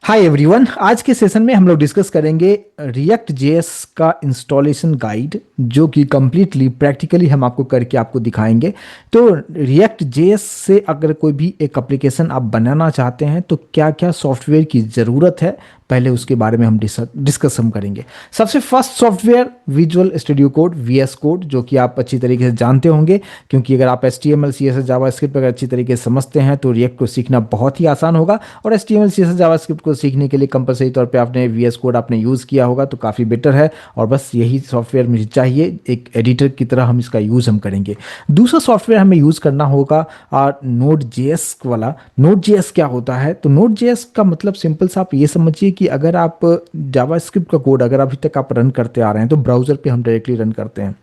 Hi everyone, आज के session में हम लोग डिस्कस करेंगे रिएक्ट जेएस का इंस्टॉलेशन गाइड, जो कि कम्प्लीटली प्रैक्टिकली हम आपको करके आपको दिखाएंगे। तो रिएक्ट जेएस से अगर कोई भी एक एप्लीकेशन आप बनाना चाहते हैं तो क्या क्या सॉफ्टवेयर की ज़रूरत है, पहले उसके बारे में हम डिस्कस हम करेंगे। सबसे first software visual studio code, VS code, जो कि आप अच्छी तरीके से जानते होंगे, क्योंकि अगर आप HTML CSS जावास्क्रिप्ट अगर अच्छी तरीके से समझते हैं तो रिएक्ट को सीखना बहुत ही आसान होगा। और HTML CSS जावास्क्रिप्ट को सीखने के लिए कंपलसरी तौर पे आपने वीएस कोड आपने यूज़ किया होगा, तो काफ़ी बेटर है। और बस यही सॉफ्टवेयर मुझे चाहिए, एक एडिटर की तरह हम इसका यूज़ हम करेंगे। दूसरा सॉफ्टवेयर हमें यूज़ करना होगा नोड जेएस वाला। नोड जेएस क्या होता है? तो नोड जेएस का मतलब सिंपल सा आप ये समझिए कि अगर आप जावास्क्रिप्ट का कोड अगर अभी तक आप रन करते आ रहे हैं तो ब्राउज़र पे हम डायरेक्टली रन करते हैं,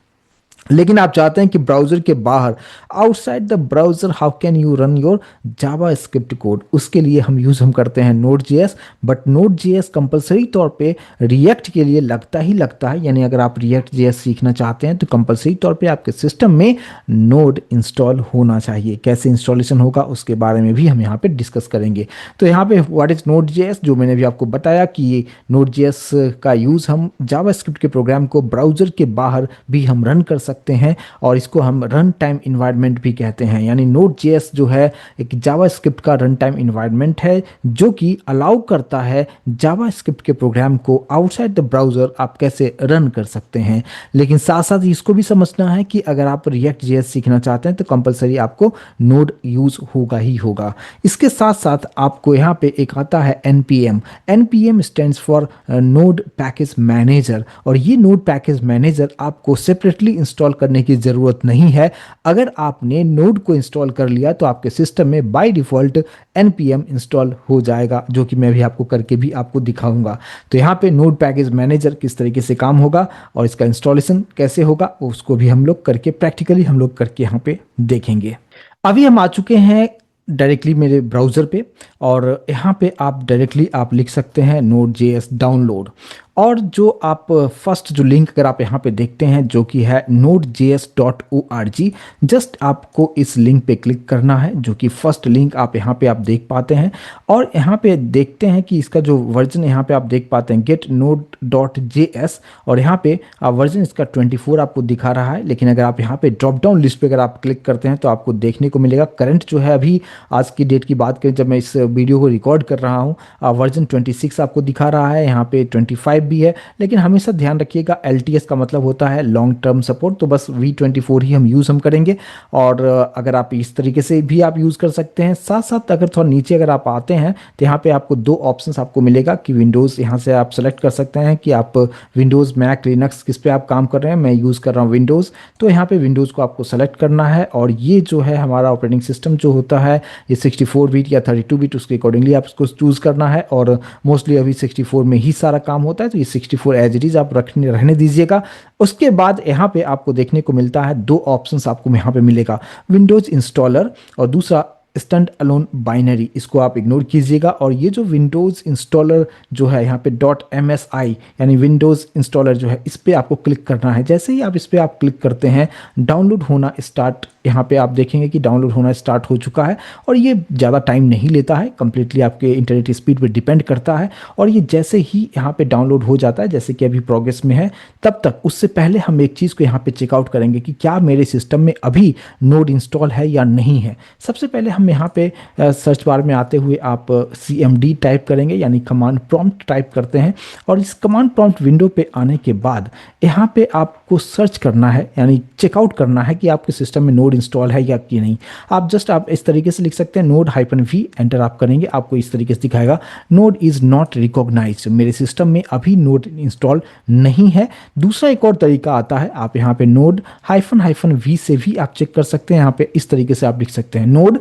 लेकिन आप चाहते हैं कि ब्राउज़र के बाहर, outside the browser, how can you run your Java script code, उसके लिए हम करते हैं node JS. But node JS compulsory तौर पे रिएक्ट के लिए लगता ही लगता है, यानी अगर आप रिएक्ट जेएस सीखना चाहते हैं तो कंपलसरी तौर पे आपके सिस्टम में नोड इंस्टॉल होना चाहिए। कैसे इंस्टॉलेशन होगा उसके बारे में भी हम यहाँ पे डिस्कस करेंगे। तो यहाँ पे व्हाट इज़ नोड जेएस, जो मैंने भी आपको बताया कि ये नोड जेएस का यूज़ हम जावा स्क्रिप्ट के प्रोग्राम को ब्राउज़र के बाहर भी हम रन कर सकते हैं, और इसको हम रन टाइम इन्वायरमेंट भी कहते हैं। यानी नोड जेएस जो है एक जावास्क्रिप्ट का रन टाइम इन्वायरमेंट है, जो कि अलाउ करता है जावास्क्रिप्ट के प्रोग्राम को आउटसाइड द ब्राउज़र आप कैसे रन कर सकते हैं। लेकिन साथ साथ इसको भी समझना है कि अगर आप रिएक्ट जेएस सीखना चाहते हैं तो कंपलसरी आपको नोड यूज़ होगा ही होगा। इसके साथ साथ आपको यहाँ पे एक आता है NPM। NPM stands for node package manager, और ये नोड पैकेज मैनेजर आपको सेपरेटली इंस्टॉल करने की ज़रूरत नहीं है। अगर आपने नोड को इंस्टॉल कर लिया तो आपके सिस्टम में बाय डिफ़ॉल्ट NPM इंस्टॉल हो जाएगा, जो कि मैं भी आपको करके भी आपको दिखाऊंगा। तो यहाँ पे नोड पैकेज मैनेजर किस तरीके से काम होगा और इसका इंस्टॉलेशन कैसे होगा उसको भी हम लोग करके प्रैक्टिकली हम लोग करके यहाँ पे देखेंगे। अभी हम आ चुके हैं डायरेक्टली मेरे ब्राउज़र पे, और यहाँ पे आप डायरेक्टली आप लिख सकते हैं नोड जेएस डाउनलोड। और जो आप फर्स्ट जो लिंक अगर आप यहाँ पे देखते हैं जो कि है nodejs.org, जस्ट आपको इस लिंक पे क्लिक करना है, जो कि फर्स्ट लिंक आप यहाँ पे आप देख पाते हैं। और यहाँ पे देखते हैं कि इसका जो वर्जन यहाँ पे आप देख पाते हैं getnode.js, और यहाँ पे वर्जन इसका 24 आपको दिखा रहा है। लेकिन अगर आप यहाँ पे ड्रॉप डाउन लिस्ट पे अगर आप क्लिक करते हैं तो आपको देखने को मिलेगा करंट जो है, अभी आज की डेट की बात करें जब मैं इस वीडियो को रिकॉर्ड कर रहा हूँ, वर्जन 26 आपको दिखा रहा है। यहाँ पे 25 भी है, लेकिन हमेशा ध्यान रखिएगा LTS का मतलब होता है लॉन्ग टर्म सपोर्ट, तो बस V24 ही हम यूज़ हम करेंगे। और अगर आप इस तरीके से भी आप यूज़ कर सकते हैं। साथ साथ अगर थोड़ा नीचे अगर आप आते हैं तो यहाँ पे आपको दो ऑप्शंस आपको मिलेगा कि विंडोज़, यहाँ से आप सेलेक्ट कर सकते हैं कि आप विंडोज़, मैक, लिनक्स किस पे आप काम कर रहे हैं। मैं यूज़ कर रहा हूँ विंडोज़, तो यहाँ पे विंडोज़ को आपको सेलेक्ट करना है। और ये जो है हमारा ऑपरेटिंग सिस्टम जो होता है ये 64 बिट या 32 बिट, उसके अकॉर्डिंगली आप इसको चूज़ करना है। और मोस्टली अभी 64 में ही सारा काम होता है, तो ये 64 एज इट इज़ आप रहने दीजिएगा। उसके बाद यहाँ पे आपको देखने को मिलता है दो ऑप्शंस आपको यहाँ पे मिलेगा, विंडोज़ इंस्टॉलर और दूसरा स्टैंड अलोन बाइनरी। इसको आप इग्नोर कीजिएगा। और ये जो विंडोज़ इंस्टॉलर जो है यहाँ पे .msi यानी विंडोज़ इंस्टॉलर जो है, इस पर आपको क्लिक करना है। जैसे ही आप इस पर आप क्लिक करते हैं डाउनलोड होना स्टार्ट, यहाँ पे आप देखेंगे कि डाउनलोड होना स्टार्ट हो चुका है। और ये ज़्यादा टाइम नहीं लेता है, कम्प्लीटली आपके इंटरनेट स्पीड पर डिपेंड करता है। और ये जैसे ही यहाँ पे डाउनलोड हो जाता है, जैसे कि अभी प्रोग्रेस में है, तब तक उससे पहले हम एक चीज़ को यहाँ पे चेकआउट करेंगे कि क्या मेरे सिस्टम में अभी नोड इंस्टॉल है या नहीं है। सबसे पहले हम यहाँ पे सर्च बार में आते हुए आप CMD टाइप करेंगे, यानी कमांड प्रॉम्प्ट टाइप करते हैं। और इस कमांड प्रॉम्प्ट विंडो पे आने के बाद यहाँ पे आपको सर्च करना है, यानी चेकआउट करना है कि आपके सिस्टम में नोड इंस्टॉल है या कि नहीं। आप इस तरीके से लिख सकते हैं node-v, एंटर आप करेंगे, आपको इस तरीके से दिखाएगा नोड इज़ नॉट रिकॉग्नाइज्ड, मेरे सिस्टम में अभी नोड इंस्टॉल नहीं है। दूसरा एक और तरीका आता है, आप यहाँ पे node-v से भी आप चेक कर सकते हैं। यहाँ पे इस तरीके से आप लिख सकते हैं नोड,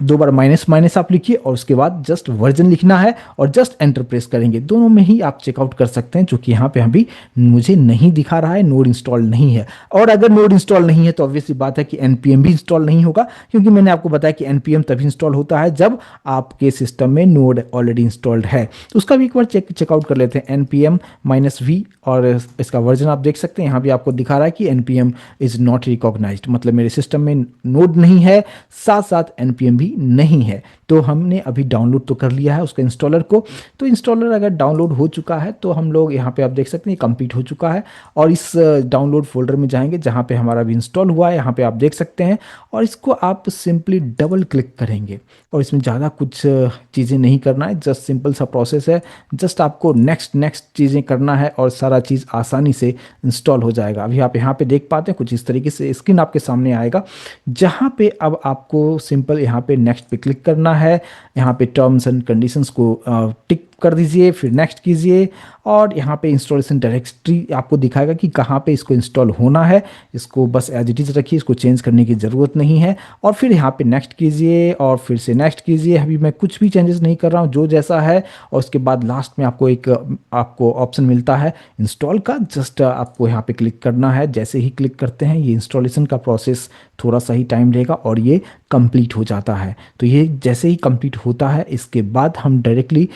दो बार माइनस माइनस आप लिखिए और उसके बाद जस्ट वर्जन लिखना है और जस्ट एंटर प्रेस करेंगे। दोनों में ही आप चेकआउट कर सकते हैं, जो कि यहाँ पे अभी मुझे नहीं दिखा रहा है, नोड इंस्टॉल नहीं है। और अगर नोड इंस्टॉल नहीं है तो ऑब्वियसली बात है कि NPM भी इंस्टॉल नहीं होगा, क्योंकि मैंने आपको बताया कि NPM तभी इंस्टॉल होता है जब आपके सिस्टम में नोड ऑलरेडी इंस्टॉल्ड है। तो उसका भी एक बार चेकआउट कर लेते हैं, NPM-v, और इसका वर्जन आप देख सकते हैं। यहाँ भी आपको दिखा रहा है कि NPM इज़ नॉट रिकॉग्नाइज्ड, मतलब मेरे सिस्टम में नोड नहीं है, साथ साथ NPM में भी नहीं है। तो हमने अभी डाउनलोड तो कर लिया है उसका इंस्टॉलर को। तो इंस्टॉलर अगर डाउनलोड हो चुका है तो हम लोग यहाँ पे आप देख सकते हैं कंप्लीट हो चुका है। और इस डाउनलोड फोल्डर में जाएंगे जहाँ पे हमारा भी इंस्टॉल हुआ है, यहाँ पे आप देख सकते हैं। और इसको आप सिंपली डबल क्लिक करेंगे और इसमें ज़्यादा कुछ चीज़ें नहीं करना है, जस्ट सिंपल सा प्रोसेस है। जस्ट आपको नेक्स्ट नेक्स्ट चीज़ें करना है और सारा चीज़ आसानी से इंस्टॉल हो जाएगा। अभी आप यहाँ पे देख पाते हैं कुछ इस तरीके से स्क्रीन आपके सामने आएगा, जहाँ पे अब आपको सिंपल यहाँ पे नेक्स्ट पे क्लिक करना है। यहाँ पे टर्म्स एंड कंडीशंस को टिक कर दीजिए, फिर नेक्स्ट कीजिए। और यहाँ पे इंस्टॉलेशन डायरेक्टरी आपको दिखाएगा कि कहाँ पे इसको इंस्टॉल होना है। इसको बस एज इट इज़ रखिए, इसको चेंज करने की ज़रूरत नहीं है। और फिर यहाँ पे नेक्स्ट कीजिए और फिर से नेक्स्ट कीजिए। अभी मैं कुछ भी चेंजेस नहीं कर रहा हूँ, जो जैसा है। और उसके बाद लास्ट में आपको ऑप्शन मिलता है इंस्टॉल का, जस्ट आपको यहाँ पे क्लिक करना है। जैसे ही क्लिक करते हैं ये इंस्टॉलेशन का प्रोसेस थोड़ा सा ही टाइम लेगा और ये कंप्लीट हो जाता है। तो ये जैसे ही कंप्लीट होता है इसके बाद हम डायरेक्टली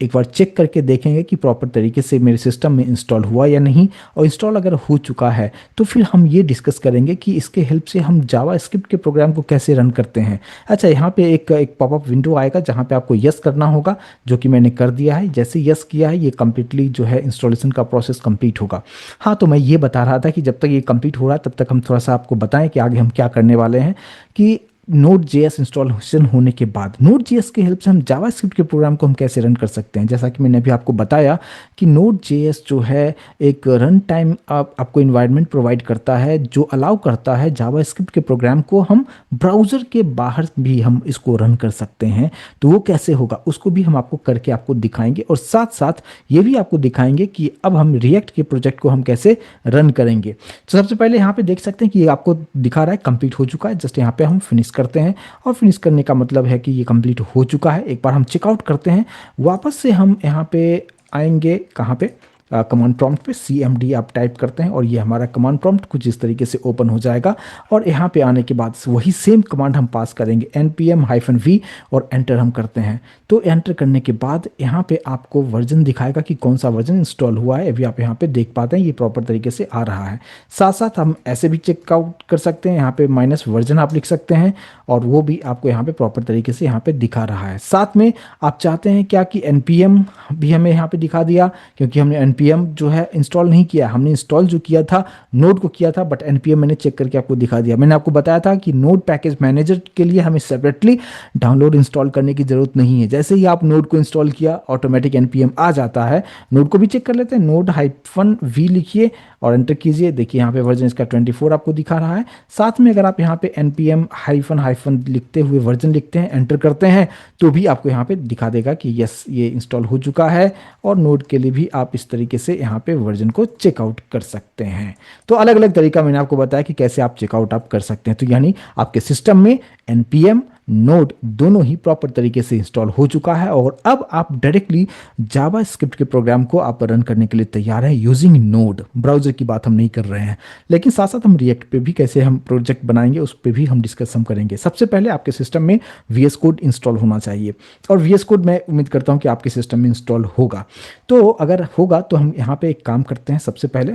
एक बार चेक करके देखेंगे कि प्रॉपर तरीके से मेरे सिस्टम में इंस्टॉल हुआ या नहीं। और इंस्टॉल अगर हो चुका है तो फिर हम ये डिस्कस करेंगे कि इसके हेल्प से हम जावा स्क्रिप्ट के प्रोग्राम को कैसे रन करते हैं। अच्छा, यहाँ पे एक पॉपअप विंडो आएगा जहाँ पे आपको यस करना होगा, जो कि मैंने कर दिया है। जैसे यस किया है ये कंप्लीटली जो है इंस्टॉलेशन का प्रोसेस कंप्लीट होगा। हाँ, तो मैं ये बता रहा था कि जब तक ये कंप्लीट हो रहा है तब तक हम थोड़ा सा आपको बताएं कि आगे हम क्या करने वाले हैं। कि नोड जेएस इंस्टॉलेशन होने के बाद नोड जेएस की हेल्प से हम जावास्क्रिप्ट के प्रोग्राम को हम कैसे रन कर सकते हैं। जैसा कि मैंने अभी आपको बताया कि नोड जेएस जो है एक रन टाइम आपको इन्वायरमेंट प्रोवाइड करता है, जो अलाउ करता है जावास्क्रिप्ट के प्रोग्राम को हम ब्राउज़र के बाहर भी हम इसको रन कर सकते हैं। तो वो कैसे होगा उसको भी हम आपको करके आपको दिखाएंगे, और साथ साथ ये भी आपको दिखाएंगे कि अब हम रिएक्ट के प्रोजेक्ट को हम कैसे रन करेंगे। तो सबसे पहले यहाँ पे देख सकते हैं कि ये आपको दिखा रहा है कंप्लीट हो चुका है। जस्ट यहाँ पे हम फिनिश करते हैं, और फिनिश करने का मतलब है कि ये कंप्लीट हो चुका है। एक बार हम चेकआउट करते हैं, वापस से हम यहाँ पे आएंगे कहाँ पे, कमांड प्रॉम्प्ट पे CMD आप टाइप करते हैं और ये हमारा कमांड प्रॉम्प्ट कुछ इस तरीके से ओपन हो जाएगा। और यहाँ पे आने के बाद वही सेम कमांड हम पास करेंगे npm-v और एंटर हम करते हैं। तो एंटर करने के बाद यहाँ पे आपको वर्जन दिखाएगा कि कौन सा वर्जन इंस्टॉल हुआ है। अभी आप यहाँ पे देख पाते हैं ये प्रॉपर तरीके से आ रहा है। साथ साथ हम ऐसे भी चेकआउट कर सकते हैं, यहाँ पे -वर्जन आप लिख सकते हैं और वो भी आपको यहाँ पे प्रॉपर तरीके से यहाँ पे दिखा रहा है। साथ में आप चाहते हैं क्या कि npm भी हमें यहाँ पे दिखा दिया, क्योंकि हमने npm जो है इंस्टॉल नहीं किया, हमने इंस्टॉल जो किया था नोड को किया था, बट npm मैंने चेक करके आपको दिखा दिया। मैंने आपको बताया था कि नोड पैकेज मैनेजर के लिए हमें सेपरेटली डाउनलोड इंस्टॉल करने की जरूरत नहीं है। जैसे ही आप नोड को इंस्टॉल किया ऑटोमेटिक npm आ जाता है। नोड को भी चेक कर लेते हैं, node-v लिखिए और एंटर कीजिए। देखिए यहाँ पे वर्जन इसका 24 आपको दिखा रहा है। साथ में अगर आप यहाँ पे npm--- लिखते हुए वर्जन लिखते हैं, एंटर करते हैं, तो भी आपको यहाँ पे दिखा देगा कि यस ये इंस्टॉल हो चुका है। और नोड के लिए भी आप इस तरीके से यहाँ पे वर्जन को चेकआउट कर सकते हैं। तो अलग अलग तरीका मैंने आपको बताया कि कैसे आप चेकआउट आप कर सकते हैं। तो यानी आपके सिस्टम में npm नोड दोनों ही प्रॉपर तरीके से इंस्टॉल हो चुका है, और अब आप डायरेक्टली जावास्क्रिप्ट के प्रोग्राम को आप रन करने के लिए तैयार हैं यूजिंग नोड। ब्राउजर की बात हम नहीं कर रहे हैं, लेकिन साथ साथ हम रिएक्ट पे भी कैसे हम प्रोजेक्ट बनाएंगे उस पर भी हम डिस्कस हम करेंगे। सबसे पहले आपके सिस्टम में VS कोड इंस्टॉल होना चाहिए, और VS कोड मैं उम्मीद करता हूँ कि आपके सिस्टम में इंस्टॉल होगा। तो अगर होगा तो हम यहाँ पे एक काम करते हैं। सबसे पहले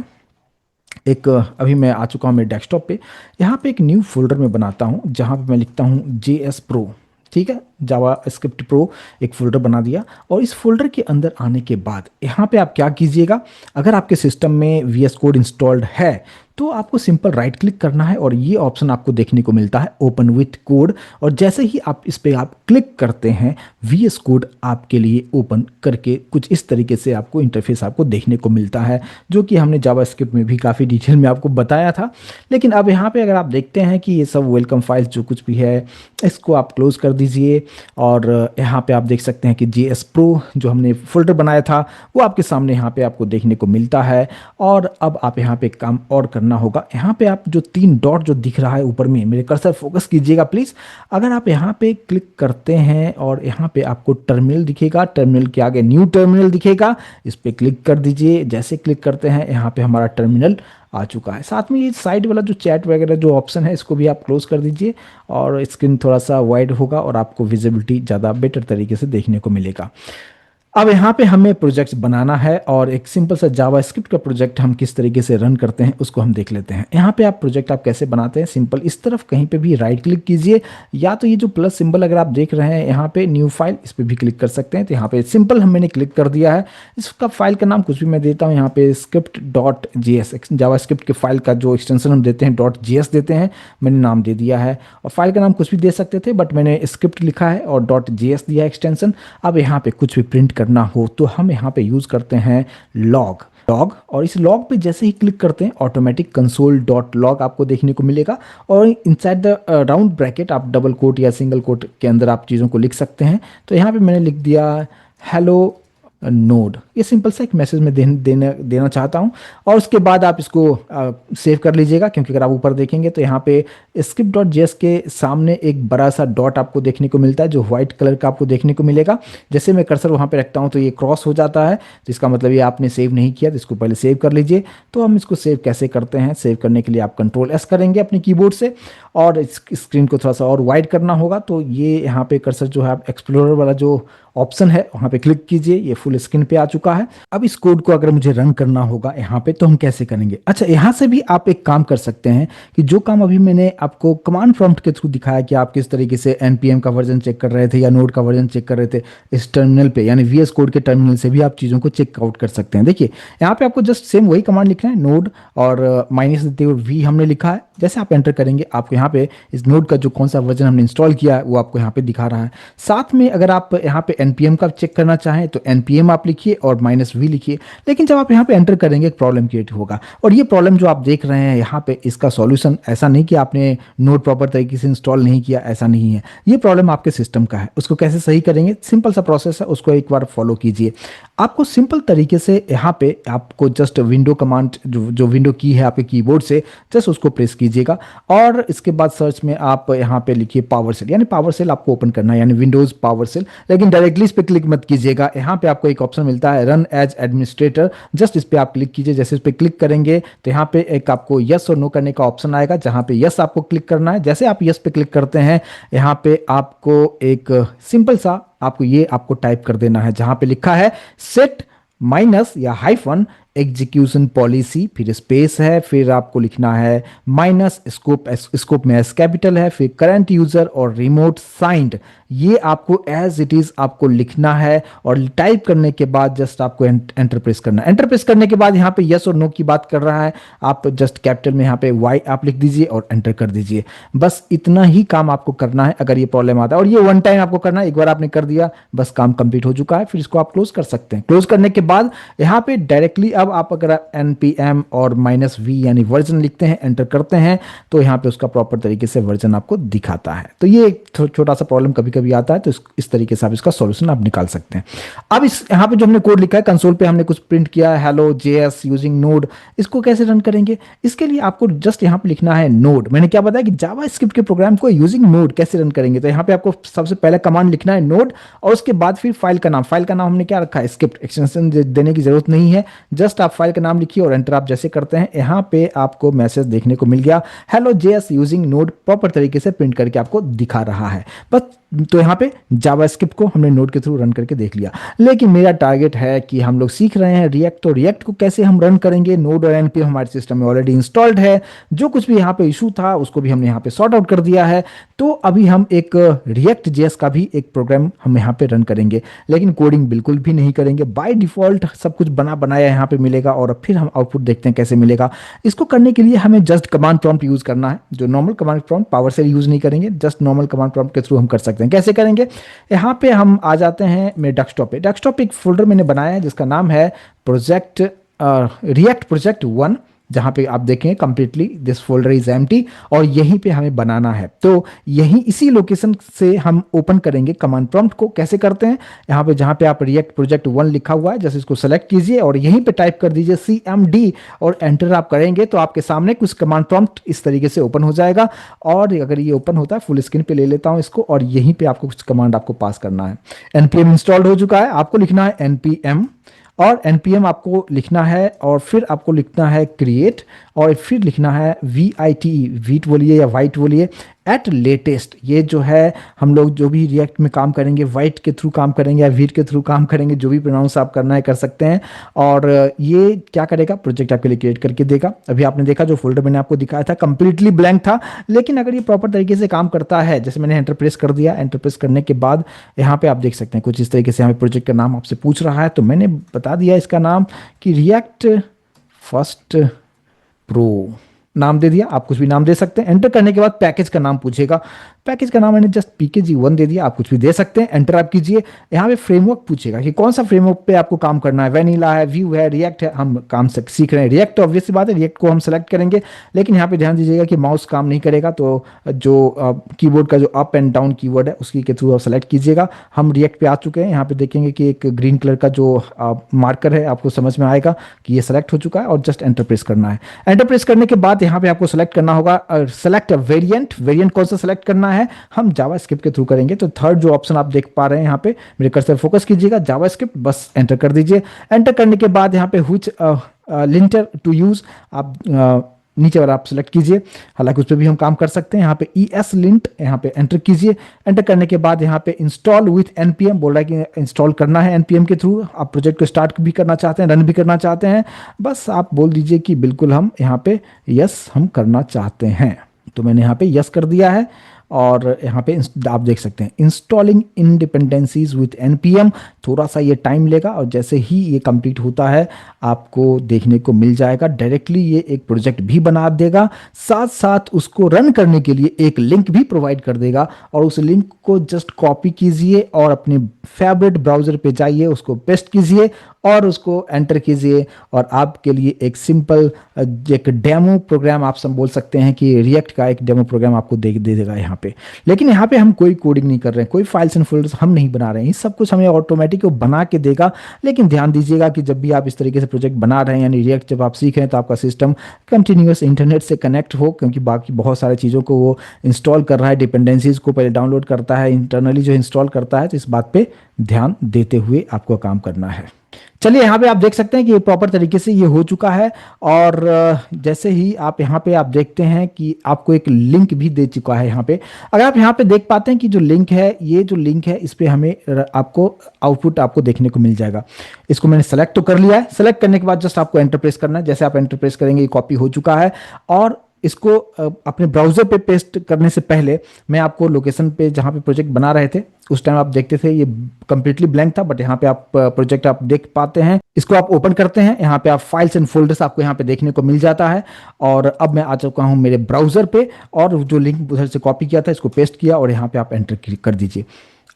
अभी मैं आ चुका हूँ मेरे डेस्कटॉप पे। यहाँ पे एक न्यू फोल्डर में बनाता हूँ जहाँ पे मैं लिखता हूँ JS Pro। ठीक है, जावास्क्रिप्ट प्रो एक फोल्डर बना दिया। और इस फोल्डर के अंदर आने के बाद यहाँ पे आप क्या कीजिएगा, अगर आपके सिस्टम में VS कोड इंस्टॉल्ड है तो आपको सिंपल राइट क्लिक करना है, और ये ऑप्शन आपको देखने को मिलता है ओपन विथ कोड। और जैसे ही आप इस पर आप क्लिक करते हैं VS कोड आपके लिए ओपन करके कुछ इस तरीके से आपको इंटरफेस आपको देखने को मिलता है, जो कि हमने जावास्क्रिप्ट में भी काफ़ी डिटेल में आपको बताया था। लेकिन अब यहाँ पे अगर आप देखते हैं कि ये सब वेलकम फाइल्स जो कुछ भी है इसको आप क्लोज कर दीजिए। और यहाँ पे आप देख सकते हैं कि JS Pro जो हमने फोल्डर बनाया था वो आपके सामने यहाँ पे आपको देखने को मिलता है। और अब आप यहाँ पे काम और करना होगा। यहाँ पे आप जो 3 डॉट जो दिख रहा है ऊपर में, मेरे कर्सर फोकस कीजिएगा प्लीज। अगर आप यहाँ पे क्लिक करते हैं और यहाँ पे आपको टर्मिनल दिखेगा, टर्मिनल के आगे न्यू टर्मिनल दिखेगा, इस पे क्लिक कर दीजिए। जैसे क्लिक करते हैं यहाँ पे हमारा टर्मिनल आ चुका है। साथ में ये साइड वाला जो चैट वगैरह जो ऑप्शन है इसको भी आप क्लोज कर दीजिए, और स्क्रीन थोड़ा सा वाइड होगा और आपको विजिबिलिटी ज़्यादा बेटर तरीके से देखने को मिलेगा। अब यहाँ पे हमें प्रोजेक्ट्स बनाना है और एक सिंपल सा जावास्क्रिप्ट का प्रोजेक्ट हम किस तरीके से रन करते हैं उसको हम देख लेते हैं। यहाँ पे आप प्रोजेक्ट आप कैसे बनाते हैं, सिंपल इस तरफ कहीं पे भी राइट क्लिक कीजिए, या तो ये जो प्लस सिंबल अगर आप देख रहे हैं यहाँ पे न्यू फाइल, इस पर भी क्लिक कर सकते हैं। तो यहाँ पे सिंपल मैंने क्लिक कर दिया है। इसका फाइल का नाम कुछ भी मैं देता हूँ, यहाँ पे script dot G S, JavaScript के फाइल का जो एक्सटेंशन हम देते हैं डॉट जी एस देते हैं, मैंने नाम दे दिया है। और फाइल का नाम कुछ भी दे सकते थे बट मैंने स्क्रिप्ट लिखा है और डॉट जी एस दिया एक्सटेंशन। अब यहाँ पे कुछ भी प्रिंट करना हो तो हम यहाँ पे यूज़ करते हैं लॉग। और इस लॉग पे जैसे ही क्लिक करते हैं ऑटोमेटिक कंसोल डॉट लॉग आपको देखने को मिलेगा। और इनसाइड द राउंड ब्रैकेट आप डबल कोट या सिंगल कोट के अंदर आप चीज़ों को लिख सकते हैं। तो यहाँ पे मैंने लिख दिया हेलो नोड, ये सिंपल सा एक मैसेज मैं देना चाहता हूँ। और उसके बाद आप इसको सेव कर लीजिएगा, क्योंकि अगर आप ऊपर देखेंगे तो यहाँ पे स्क्रिप्ट डॉट जेएस के सामने एक बड़ा सा डॉट आपको देखने को मिलता है जो व्हाइट कलर का आपको देखने को मिलेगा। जैसे मैं कर्सर वहाँ पे रखता हूँ तो ये क्रॉस हो जाता है, तो इसका मतलब ये आपने सेव नहीं किया, तो इसको पहले सेव कर लीजिए। तो हम इसको सेव कैसे करते हैं, सेव करने के लिए आप कंट्रोल एस करेंगे अपने कीबोर्ड से और इस स्क्रीन को थोड़ा सा और वाइड करना होगा। तो ये यहाँ पे कर्सर जो है आप एक्सप्लोरर वाला जो ऑप्शन है वहाँ पे क्लिक कीजिए, ये फुल स्क्रीन पे आ चुका है। अब इस कोड को अगर मुझे रन करना होगा यहाँ पे तो हम कैसे करेंगे। अच्छा, यहाँ से भी आप एक काम कर सकते हैं कि जो काम अभी मैंने आपको कमांड प्रॉम्प्ट के थ्रू दिखाया कि आप किस तरीके से npm का वर्जन चेक कर रहे थे या नोड का वर्जन चेक कर रहे थे, इस टर्मिनल पे यानी वीएस कोड के टर्मिनल से भी आप चीज़ों को चेकआउट कर सकते हैं। देखिए यहाँ पे आपको जस्ट सेम वही कमांड लिखना है, नोड और माइनस देते हुए वी हमने लिखा है। जैसे आप एंटर करेंगे आपको यहाँ पे इस नोड का जो कौन सा वर्जन हमने इंस्टॉल किया है वो आपको यहाँ पे दिखा रहा है। साथ में अगर आप यहाँ पे npm का चेक करना चाहें तो npm आप लिखिए और माइनस वी लिखिए। लेकिन जब आप यहाँ पे एंटर करेंगे एक प्रॉब्लम क्रिएट होगा, और ये प्रॉब्लम जो आप देख रहे हैं यहाँ पे इसका सॉल्यूशन ऐसा नहीं कि आपने नोड प्रॉपर तरीके से इंस्टॉल नहीं किया, ऐसा नहीं है। ये प्रॉब्लम आपके सिस्टम का है। उसको कैसे सही करेंगे, सिंपल सा प्रोसेस है, उसको एक बार फॉलो कीजिए। आपको सिंपल तरीके से यहाँ पे आपको जस्ट विंडो कमांड जो विंडो की है आपके कीबोर्ड से जस्ट उसको प्रेस कीजिएगा और इसके बाद सर्च में आप यहाँ पे लिखिए पावर सेल, यानी पावर सेल आपको ओपन करना है, यानी विंडोज पावर सेल। लेकिन डायरेक्टली इस पे क्लिक मत कीजिएगा, यहाँ पे आपको एक ऑप्शन मिलता है रन एज एडमिनिस्ट्रेटर, जस्ट इस पे आप क्लिक कीजिए। जैसे इस पे क्लिक करेंगे तो यहाँ पे एक आपको यस और नो करने का ऑप्शन आएगा, जहाँ पे यस आपको क्लिक करना है। जैसे आप यस पे क्लिक करते हैं यहाँ पे आपको एक सिंपल सा आपको टाइप कर देना है, जहाँ पे लिखा है सेट माइनस या हाइफन एग्जीक्यूशन पॉलिसी, फिर स्पेस है, फिर आपको लिखना है माइनस स्कोप में एस कैपिटल है, फिर करंट यूजर और रिमोट साइंड, ये आपको एज इट इज आपको लिखना है। और टाइप करने के बाद जस्ट आपको एंटर प्रेस करना है। एंटर प्रेस करने के बाद यहाँ पे यस और नो की बात कर रहा है, आप जस्ट कैपिटल में यहाँ पे वाई आप लिख दीजिए और एंटर कर दीजिए। बस इतना ही काम आपको करना है अगर ये प्रॉब्लम आता है, और ये वन टाइम आपको करना है। एक बार आपने कर दिया बस काम कंप्लीट हो चुका है, फिर इसको आप क्लोज कर सकते हैं। क्लोज करने के बाद यहाँ पे डायरेक्टली अब आप अगर npm और माइनस वी यानी वर्जन लिखते हैं, एंटर करते हैं, तो यहाँ पे उसका प्रॉपर तरीके से वर्जन आपको दिखाता है। तो ये एक छोटा सा प्रॉब्लम कभी कभी आता है, तो इस तरीके से आप इसका सॉल्यूशन आप निकाल सकते हैं। अब इस यहाँ पे जो हमने कोड लिखा है कंसोल पे हमने कुछ प्रिंट किया है हेलो जेएस यूजिंग नोड, इसको कैसे रन करेंगे। इसके लिए आपको जस्ट यहाँ पे लिखना है नोड। मैंने क्या बताया कि जावास्क्रिप्ट के प्रोग्राम को यूजिंग नोड कैसे रन करेंगे, तो यहाँ पे आपको सबसे पहले कमांड लिखना है नोड और उसके बाद फिर फाइल का नाम हमने क्या रखा है स्क्रिप्ट, एक्सटेंशन देने की जरूरत नहीं है। जस्ट आप फाइल का नाम लिखिए और एंटर आप जैसे करते हैं यहाँ पे आपको मैसेज देखने को मिल गया hello JS using node, proper तरीके से प्रिंट करके आपको दिखा रहा है बस। तो यहाँ पे जावास्क्रिप्ट को हमने नोड के थ्रू रन करके देख लिया। लेकिन मेरा टारगेट है कि हम लोग सीख रहे हैं रिएक्ट, तो रिएक्ट को कैसे हम रन करेंगे। नोड और npm हमारे सिस्टम में ऑलरेडी इंस्टॉल्ड है, जो कुछ भी यहाँ पे इशू था उसको भी हमने यहाँ पे सॉर्ट आउट कर दिया है। तो अभी हम एक रिएक्ट जेएस का भी एक प्रोग्राम हम यहाँ पे रन करेंगे, लेकिन कोडिंग बिल्कुल भी नहीं करेंगे। बाय डिफॉल्ट सब कुछ बना बनाया यहाँ पे मिलेगा और फिर हम आउटपुट देखते हैं कैसे मिलेगा। इसको करने के लिए हमें जस्ट कमांड प्रॉम्प्ट यूज करना है, जो normal command prompt power shell use नहीं करेंगे, जस्ट नॉर्मल कमांड प्रॉम्प्ट के थ्रू हम कर सकते हैं। कैसे करेंगे, यहाँ पे हम आ जाते हैं मेरे डेस्कटॉप पे। डेस्कटॉप पे एक फोल्डर मैंने बनाया है जिसका नाम है प्रोजेक्ट रिएक्ट प्रोजेक्ट 1, जहां पे आप देखें completely this folder is empty, और यहीं पे हमें बनाना है। तो यहीं इसी लोकेशन से हम ओपन करेंगे कमांड प्रॉम्प्ट को। कैसे करते हैं, यहाँ पे जहां पे आप रिएक्ट प्रोजेक्ट 1 लिखा हुआ है जैसे इसको सेलेक्ट कीजिए और यहीं पे टाइप कर दीजिए cmd और एंटर आप करेंगे तो आपके सामने कुछ कमांड प्रॉम्प्ट इस तरीके से ओपन हो जाएगा। और अगर ये ओपन होता है फुल स्क्रीन पे ले लेता हूं इसको, और यहीं पे आपको कुछ कमांड आपको पास करना है। npm इंस्टॉल्ड हो चुका है, आपको लिखना है npm और npm आपको लिखना है और फिर आपको लिखना है क्रिएट और फिर लिखना है VITE, वीट बोलिए या वाइट बोलिए, एट लेटेस्ट। ये जो है हम लोग जो भी रिएक्ट में काम करेंगे, वाइट के थ्रू काम करेंगे या वीट के थ्रू काम करेंगे, जो भी प्रोनाउंस आप करना है कर सकते हैं। और ये क्या करेगा, प्रोजेक्ट आपके लिए क्रिएट करके देगा। अभी आपने देखा जो फोल्डर मैंने आपको दिखाया था कंप्लीटली ब्लैंक था, लेकिन अगर ये प्रॉपर तरीके से काम करता है, जैसे मैंने एंटर प्रेस कर दिया, एंटर प्रेस करने के बाद यहाँ पे आप देख सकते हैं कुछ इस तरीके से हमें प्रोजेक्ट का नाम आपसे पूछ रहा है, तो मैंने बता दिया इसका नाम कि रिएक्ट फर्स्ट प्रो नाम दे दिया। आप कुछ भी नाम दे सकते हैं। एंटर करने के बाद पैकेज का नाम पूछेगा, पैकेज का नाम मैंने जस्ट PKG1 दे दिया। आप कुछ भी दे सकते हैं, एंटर आप कीजिए। यहाँ पे फ्रेमवर्क पूछेगा कि कौन सा फ्रेमवर्क पे आपको काम करना है, वेनिला है, व्यू है, रिएक्ट है। हम काम सीख रहे हैं रिएक्ट, तो ऑब्वियस सी बात है रिएक्ट को हम सेलेक्ट करेंगे। लेकिन यहाँ पे ध्यान दीजिएगा कि माउस काम नहीं करेगा, तो जो कीबोर्ड का जो अप एंड डाउन कीवर्ड है उसकी के थ्रू आप सेलेक्ट कीजिएगा। हम रिएक्ट पे आ चुके हैं। यहाँ पे देखेंगे कि एक ग्रीन कलर का जो मार्कर है, आपको समझ में आएगा कि ये सेलेक्ट हो चुका है, और जस्ट एंटर प्रेस करना है। एंटर प्रेस करने के बाद यहाँ पे आपको सेलेक्ट करना होगा, सेलेक्ट वेरिएंट। वेरिएंट कौन सा सेलेक्ट करना है, हम जावास्क्रिप्ट के थ्रू करेंगे। तो थर्ड जो ऑप्शन आप देख पा रहे हैं यहाँ पे, मेरे कर्सर फोकस कीजिएगा, जावास्क्रिप्ट, बस एंटर कर दीजिए। एंटर करने के बाद यहाँ पे व्हिच लिंटर टू यूज आप नीचे वाला आप सेलेक्ट कीजिए। हालांकि उस पर भी हम काम कर सकते हैं। यहाँ पे ESLint यहाँ पे एंटर कीजिए। एंटर करने के बाद यहाँ पे इंस्टॉल विथ NPM बोल रहा है कि इंस्टॉल करना है NPM के थ्रू। आप प्रोजेक्ट को स्टार्ट भी करना चाहते हैं, रन भी करना चाहते हैं, बस आप बोल दीजिए कि बिल्कुल हम यहाँ पे यस हम करना चाहते हैं। तो मैंने यहाँ पे यस कर दिया है। और यहाँ पे आप देख सकते हैं installing in dependencies with NPM। थोड़ा सा ये टाइम लेगा, और जैसे ही ये कंप्लीट होता है आपको देखने को मिल जाएगा। डायरेक्टली ये एक प्रोजेक्ट भी बना देगा, साथ साथ उसको रन करने के लिए एक लिंक भी प्रोवाइड कर देगा। और उस लिंक को जस्ट कॉपी कीजिए और अपने फेवरेट ब्राउजर पे जाइए, उसको पेस्ट कीजिए और उसको एंटर कीजिए, और आपके लिए एक सिंपल एक डेमो प्रोग्राम आप सब बोल सकते हैं कि रिएक्ट का एक डेमो प्रोग्राम आपको दे देगा यहाँ पे। लेकिन यहाँ पे हम कोई कोडिंग नहीं कर रहे हैं, कोई फाइल्स एंड फोल्डर्स हम नहीं बना रहे हैं, ये सब कुछ हमें ऑटोमेटिक बना के देगा। लेकिन ध्यान दीजिएगा कि जब भी आप इस तरीके से प्रोजेक्ट बना रहे हैं, यानी रिएक्ट जब आप सीख रहे हैं, तो आपका सिस्टम कंटिन्यूअस इंटरनेट से कनेक्ट हो, क्योंकि बाकी बहुत सारी चीज़ों को वो इंस्टॉल कर रहा है, डिपेंडेंसीज को पहले डाउनलोड करता है, इंटरनली जो इंस्टॉल करता है। तो इस बात पे ध्यान देते हुए आपको काम करना है। चलिए यहाँ पे आप देख सकते हैं कि प्रॉपर तरीके से ये हो चुका है। और जैसे ही आप यहाँ पे आप देखते हैं कि आपको एक लिंक भी दे चुका है यहाँ पे। अगर आप यहाँ पे देख पाते हैं कि जो लिंक है, ये जो लिंक है, इस पे हमें आपको आउटपुट आपको देखने को मिल जाएगा। इसको मैंने सेलेक्ट तो कर लिया है। सेलेक्ट करने के बाद जस्ट आपको एंटर प्रेस करना है। जैसे आप एंटर प्रेस करेंगे ये कॉपी हो चुका है। और इसको अपने ब्राउजर पे पेस्ट करने से पहले मैं आपको लोकेशन पे जहाँ पे प्रोजेक्ट बना रहे थे उस टाइम आप देखते थे ये कंप्लीटली ब्लैंक था, बट यहाँ पे आप प्रोजेक्ट आप देख पाते हैं। इसको आप ओपन करते हैं, यहाँ पे आप फाइल्स एंड फोल्डर्स आपको यहाँ पे देखने को मिल जाता है। और अब मैं आ चुका हूँ मेरे ब्राउजर पे, और जो लिंक उधर से कॉपी किया था इसको पेस्ट किया, और यहाँ पे आप एंटर कर दीजिए।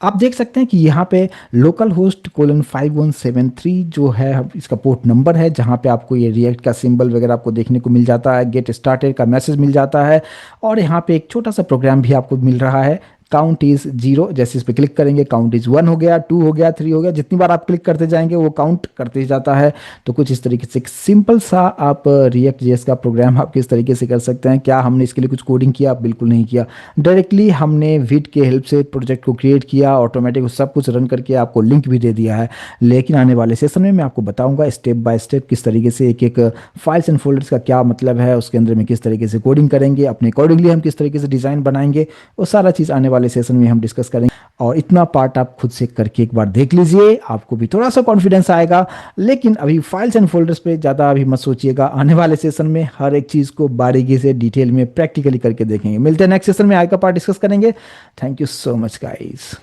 आप देख सकते हैं कि यहाँ पे लोकल होस्ट :5173 जो है इसका पोर्ट नंबर है, जहाँ पे आपको ये रिएक्ट का सिंबल वगैरह आपको देखने को मिल जाता है। गेट स्टार्टेड का मैसेज मिल जाता है, और यहाँ पे एक छोटा सा प्रोग्राम भी आपको मिल रहा है, काउंट इज 0। जैसे इस पर क्लिक करेंगे काउंट इज 1 हो गया, 2 हो गया, 3 हो गया। जितनी बार आप क्लिक करते जाएंगे वो काउंट करते ही जाता है। तो कुछ इस तरीके से एक सिंपल सा आप रिएक्ट जेएस का प्रोग्राम आप किस तरीके से कर सकते हैं। क्या हमने इसके लिए कुछ कोडिंग किया? बिल्कुल नहीं किया। डायरेक्टली हमने विट के हेल्प से प्रोजेक्ट को क्रिएट किया, ऑटोमेटिक सब कुछ रन करके आपको लिंक भी दे दिया है। लेकिन आने वाले सेशन में मैं आपको बताऊंगा स्टेप बाय स्टेप किस तरीके से एक एक फाइल्स एंड फोल्डर्स का क्या मतलब है, उसके अंदर में किस तरीके से कोडिंग करेंगे, अपने अकॉर्डिंगली हम किस तरीके से डिज़ाइन बनाएंगे, वो सारा चीज़ आने वाले सेशन में हम डिस्कस करेंगे। और इतना पार्ट आप खुद से करके एक बार देख लीजिए, आपको भी थोड़ा सा कॉन्फिडेंस आएगा। लेकिन अभी फाइल्स एंड फोल्डर्स पे ज़्यादा अभी मत सोचिएगा, आने वाले सेशन में हर एक चीज़ को बारीकी से डिटेल में प्रैक्टिकली करके देखेंगे। मिलते हैं नेक्स्ट सेशन में, आगे का पार्ट डिस्कस करेंगे। Thank you so much guys.